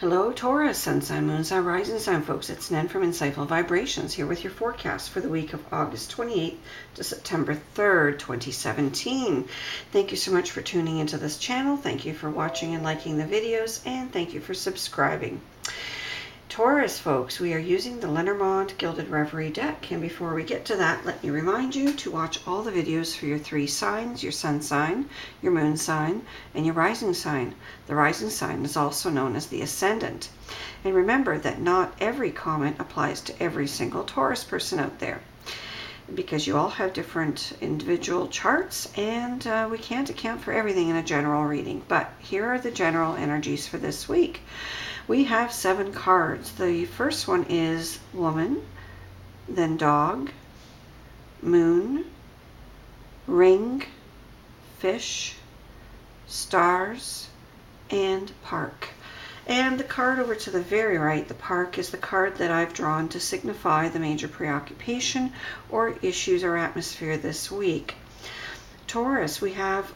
Hello, Taurus, Sun Sign, Moon Sign, Rising Sign, folks. It's Nan from Insightful Vibrations here with your forecast for the week of August 28th to September 3rd, 2017. Thank you so much for tuning into this channel. Thank you for watching and liking the videos, and thank you for subscribing. Taurus, folks, we are using the Lenormand Gilded Reverie deck, and before we get to that, let me remind you to watch all the videos for your three signs: your sun sign, your moon sign, and your rising sign. The rising sign is also known as the ascendant. And remember that not every comment applies to every single Taurus person out there, because you all have different individual charts, and we can't account for everything in a general reading. But here are the general energies for this week. We have 7 cards. The first one is woman, then dog, moon, ring, fish, stars, and park. And the card over to the very right, the park, is the card that I've drawn to signify the major preoccupation or issues or atmosphere this week. Taurus, we have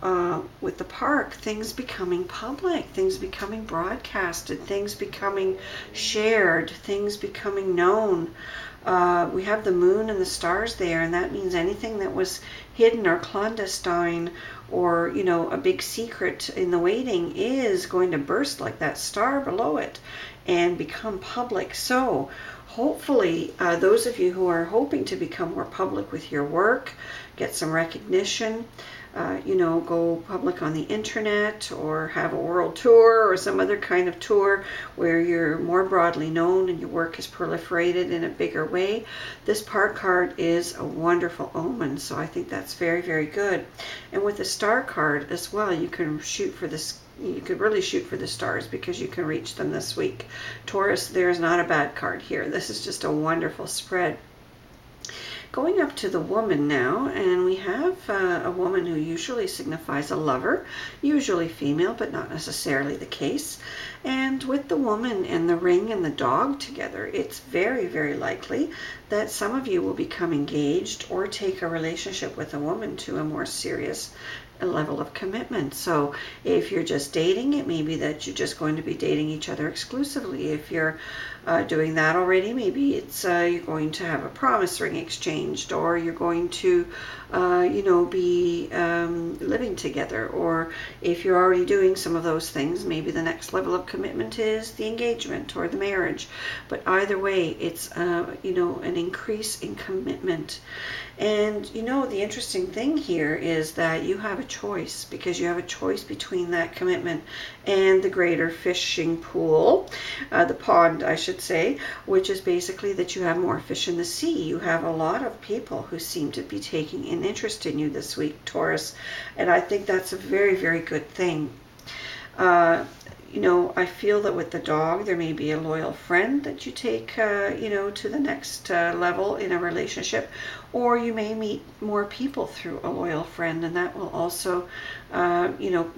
with the park, things becoming public, things becoming broadcasted, things becoming shared, things becoming known. We have the moon and the stars there, and that means anything that was hidden or clandestine or, you know, a big secret in the waiting is going to burst like that star below it and become public. So hopefully those of you who are hoping to become more public with your work, get some recognition, go public on the internet, or have a world tour or some other kind of tour where you're more broadly known and your work is proliferated in a bigger way. This park card is a wonderful omen, so I think that's very, very good. And with the star card as well, you can shoot for this. You could really shoot for the stars because you can reach them this week. Taurus, there's not a bad card here. This is just a wonderful spread. Going up to the woman now, and we have a woman who usually signifies a lover, usually female, but not necessarily the case. And with the woman and the ring and the dog together, it's very, very likely that some of you will become engaged or take a relationship with a woman to a more serious level of commitment. So if you're just dating, it may be that you're just going to be dating each other exclusively. If you're doing that already, maybe it's you're going to have a promise ring exchanged, or you're going to be living together. Or if you're already doing some of those things, maybe the next level of commitment is the engagement or the marriage. But either way, it's an increase in commitment. And the interesting thing here is that you have a choice, because you have a choice between that commitment and the greater fishing pool, the pond, I should say, which is basically that you have more fish in the sea. You have a lot of people who seem to be taking an interest in you this week, Taurus, and I think that's a very, very good thing. I feel that with the dog, there may be a loyal friend that you take, to the next level in a relationship, or you may meet more people through a loyal friend, and that will also,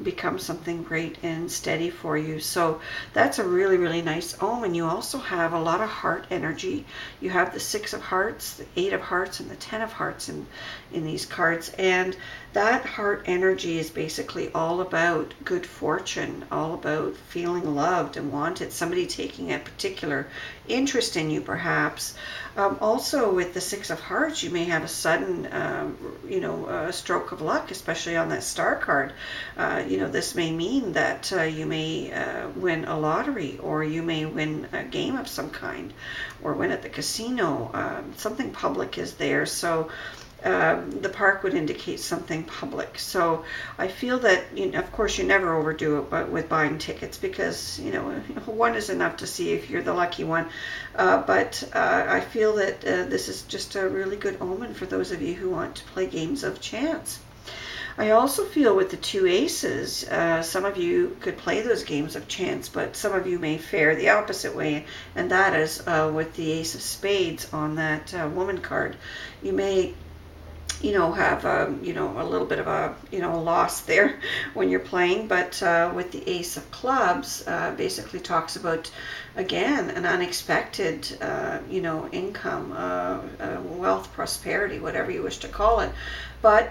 become something great and steady for you. So that's a really, really nice omen. You also have a lot of heart energy. You have the 6 of hearts, the 8 of hearts, and the 10 of hearts in these cards, and that heart energy is basically all about good fortune, all about feeling loved and wanted, somebody taking a particular interest in you, perhaps. Also with the 6 of hearts, you may have a sudden, stroke of luck, especially on that star card. This may mean that you may win a lottery, or you may win a game of some kind, or win at the casino. Something public is there. So the park would indicate something public. So I feel that, of course, you never overdo it with buying tickets, because, one is enough to see if you're the lucky one. But I feel that this is just a really good omen for those of you who want to play games of chance. I also feel with the 2 aces, some of you could play those games of chance, but some of you may fare the opposite way, and that is with the ace of spades on that woman card. You may have a little bit of a loss there when you're playing, but with the ace of clubs, basically talks about, again, an unexpected income, wealth, prosperity, whatever you wish to call it. But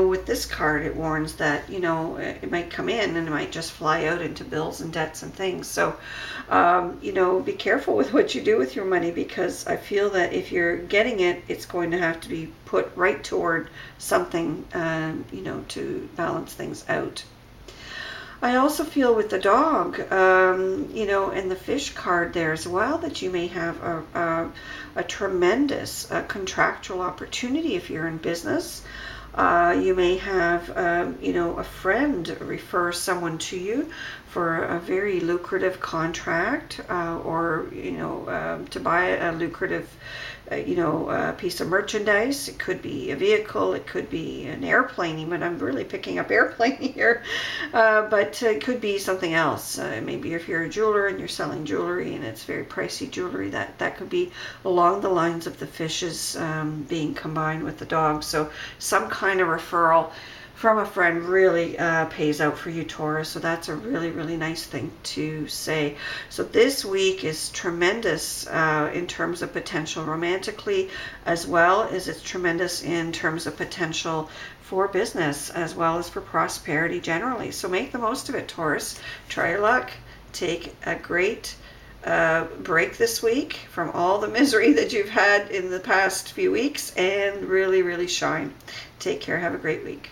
with this card, it warns that, it might come in and it might just fly out into bills and debts and things. So, be careful with what you do with your money, because I feel that if you're getting it, it's going to have to be put right toward something, to balance things out. I also feel with the dog, and the fish card there as well, that you may have a tremendous contractual opportunity if you're in business. You may have, a friend refer someone to you for a very lucrative contract, or, to buy a lucrative, piece of merchandise. It could be a vehicle, it could be an airplane even. I'm really picking up airplane here, but it could be something else. Maybe if you're a jeweler and you're selling jewelry and it's very pricey jewelry, that could be along the lines of the fishes being combined with the dog. So some kind of referral from a friend really pays out for you, Taurus. So that's a really, really nice thing to say. So this week is tremendous in terms of potential romantically, as well as it's tremendous in terms of potential for business, as well as for prosperity generally. So make the most of it, Taurus. Try your luck. Take a great break this week from all the misery that you've had in the past few weeks, and really, really shine. Take care. Have a great week.